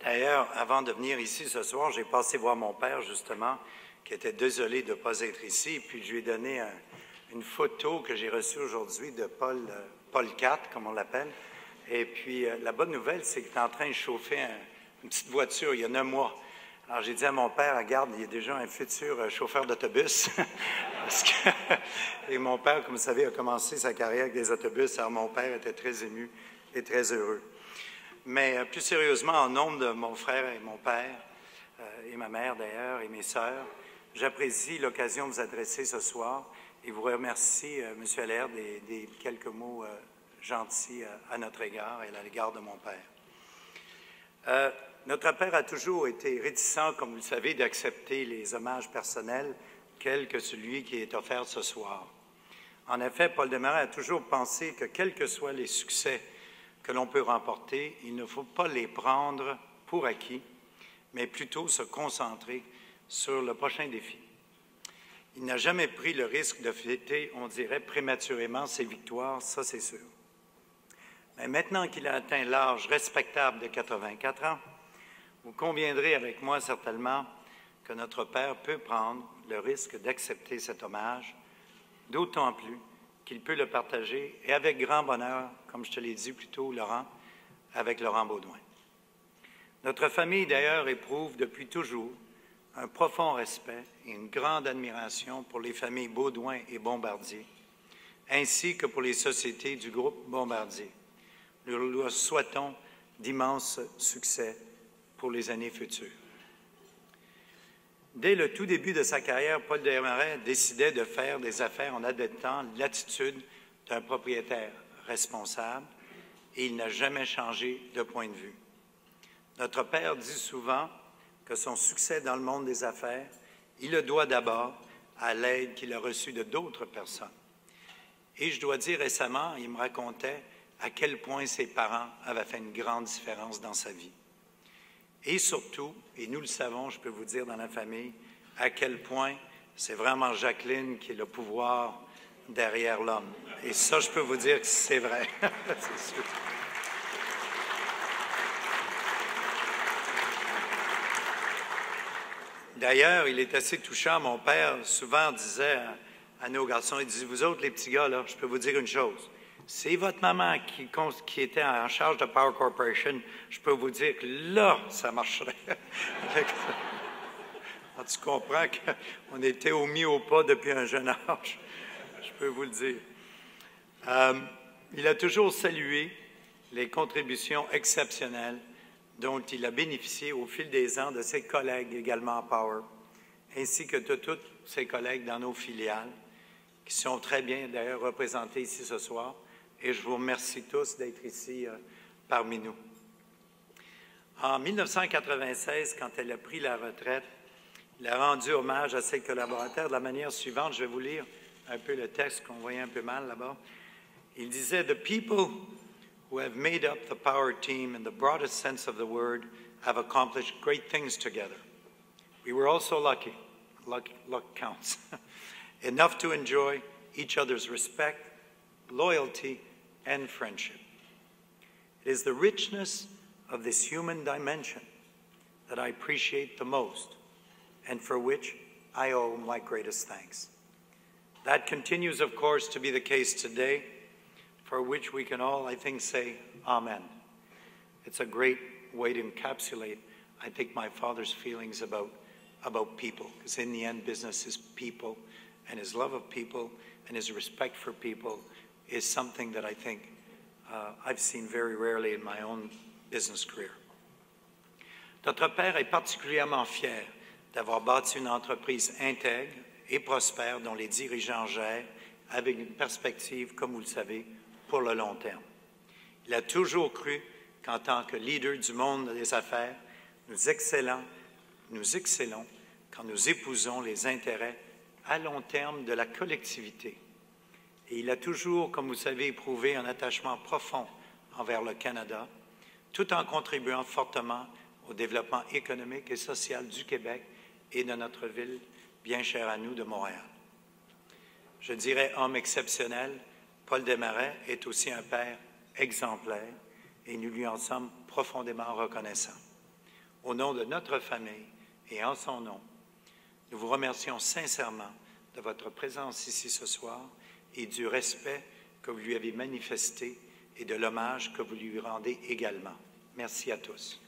D'ailleurs, avant de venir ici ce soir, j'ai passé voir mon père, justement, qui était désolé de ne pas être ici. Puis je lui ai donné une photo que j'ai reçue aujourd'hui de Paul IV, comme on l'appelle. Et puis, la bonne nouvelle, c'est qu'il est en train de chauffer une petite voiture il y a 9 mois. Alors, j'ai dit à mon père, regarde, il y a déjà un futur chauffeur d'autobus. Et mon père, comme vous savez, a commencé sa carrière avec des autobus. Alors, mon père était très ému et très heureux. Mais plus sérieusement, en nom de mon frère et mon père, et ma mère d'ailleurs, et mes sœurs, j'apprécie l'occasion de vous adresser ce soir et vous remercie, M. Allaire, des quelques mots gentils à notre égard et à l'égard de mon père. Notre père a toujours été réticent, comme vous le savez, d'accepter les hommages personnels, quel que celui qui est offert ce soir. En effet, Paul Desmarais a toujours pensé que, quels que soient les succès que l'on peut remporter, il ne faut pas les prendre pour acquis, mais plutôt se concentrer sur le prochain défi. Il n'a jamais pris le risque de fêter, on dirait, prématurément ses victoires, ça c'est sûr. Mais maintenant qu'il a atteint l'âge respectable de 84 ans, vous conviendrez avec moi certainement que notre Père peut prendre le risque d'accepter cet hommage, d'autant plus qu'il peut le partager, et avec grand bonheur, comme je te l'ai dit plus tôt, Laurent, avec Laurent Baudouin. Notre famille, d'ailleurs, éprouve depuis toujours un profond respect et une grande admiration pour les familles Baudouin et Bombardier, ainsi que pour les sociétés du groupe Bombardier. Nous leur souhaitons d'immenses succès pour les années futures. Dès le tout début de sa carrière, Paul Desmarais décidait de faire des affaires en adoptant l'attitude d'un propriétaire responsable et il n'a jamais changé de point de vue. Notre père dit souvent que son succès dans le monde des affaires, il le doit d'abord à l'aide qu'il a reçue de d'autres personnes. Et je dois dire récemment, il me racontait à quel point ses parents avaient fait une grande différence dans sa vie. Et surtout, et nous le savons, je peux vous dire dans la famille, à quel point c'est vraiment Jacqueline qui est le pouvoir derrière l'homme. Et ça, je peux vous dire que c'est vrai. C'est sûr. D'ailleurs, il est assez touchant. Mon père souvent disait à nos garçons, il disait, vous autres, les petits gars, là, je peux vous dire une chose. C'est votre maman qui était en charge de Power Corporation, je peux vous dire que là, ça marcherait. Alors, tu comprends qu'on était mis au pas depuis un jeune âge, je peux vous le dire. Il a toujours salué les contributions exceptionnelles dont il a bénéficié au fil des ans de ses collègues également à Power, ainsi que de tous ses collègues dans nos filiales, qui sont très bien d'ailleurs représentés ici ce soir. Et je vous remercie tous d'être ici parmi nous. En 1996, quand elle a pris la retraite, il a rendu hommage à ses collaborateurs de la manière suivante. Je vais vous lire un peu le texte qu'on voyait un peu mal là-bas. Il disait « The people who have made up the Power team in the broadest sense of the word have accomplished great things together. We were also lucky, luck counts, enough to enjoy each other's respect, loyalty, and friendship. It is the richness of this human dimension that I appreciate the most and for which I owe my greatest thanks. That continues, of course, to be the case today, for which we can all, I think, say Amen. It's a great way to encapsulate, I think, my father's feelings about people, because in the end, business is people, and his love of people and his respect for people is something that I think I've seen very rarely in my own business career. Notre père est particulièrement fier d'avoir bâti une entreprise intègre et prospère dont les dirigeants gèrent avec une perspective, comme vous le savez, pour le long terme. Il a toujours cru qu'en tant que leader du monde des affaires, nous excellons quand nous épousons les intérêts à long terme de la collectivité. Et il a toujours, comme vous savez, éprouvé un attachement profond envers le Canada, tout en contribuant fortement au développement économique et social du Québec et de notre ville bien chère à nous de Montréal. Je dirais homme exceptionnel, Paul Desmarais est aussi un père exemplaire et nous lui en sommes profondément reconnaissants. au nom de notre famille et en son nom, nous vous remercions sincèrement de votre présence ici ce soir et du respect que vous lui avez manifesté et de l'hommage que vous lui rendez également. Merci à tous.